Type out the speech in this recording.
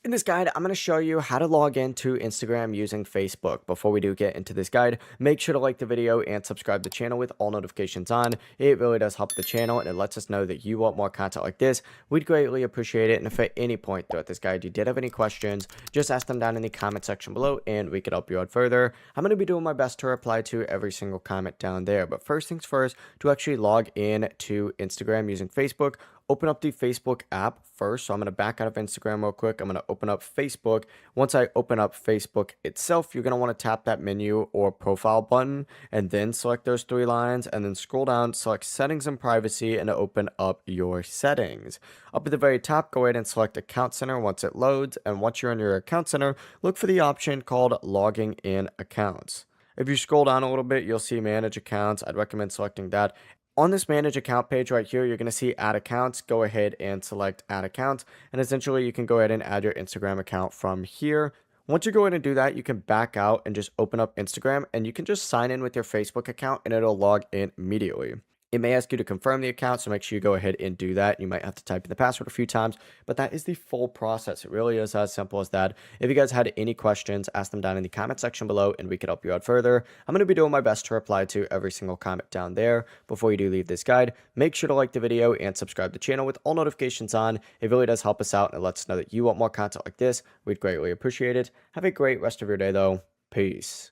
In this guide, I'm going to show you how to log into Instagram using Facebook. Before we do get into this guide, make sure to like the video and subscribe to the channel with all notifications on. It really does help the channel and it lets us know that you want more content like this. We'd greatly appreciate it. And if at any point throughout this guide you did have any questions, just ask them down in the comment section below and we could help you out further. I'm going to be doing my best to reply to every single comment down there. But first things first, to actually log in to Instagram using Facebook, open up the Facebook app first. So I'm going to back out of Instagram real quick. I'm going to open up Facebook. Once I open up Facebook itself, you're going to want to tap that menu or profile button and then select those three lines and then scroll down, select settings and privacy and open up your settings. Up at the very top, go ahead and select Account Center once it loads. And once you're in your Account Center, look for the option called Logging in Accounts. If you scroll down a little bit, you'll see Manage Accounts. I'd recommend selecting that. On this manage account page right here, you're going to see add accounts. Go ahead and select add accounts. And essentially you can go ahead and add your Instagram account from here. Once you go ahead and do that, you can back out and just open up Instagram and you can just sign in with your Facebook account and it'll log in immediately. It may ask you to confirm the account, so make sure you go ahead and do that. You might have to type in the password a few times, but that is the full process. It really is as simple as that. If you guys had any questions, ask them down in the comment section below and we could help you out further. I'm going to be doing my best to reply to every single comment down there. Before you do leave this guide, make sure to like the video and subscribe to the channel with all notifications on. It really does help us out and it lets us know that you want more content like this. We'd greatly appreciate it. Have a great rest of your day though. Peace.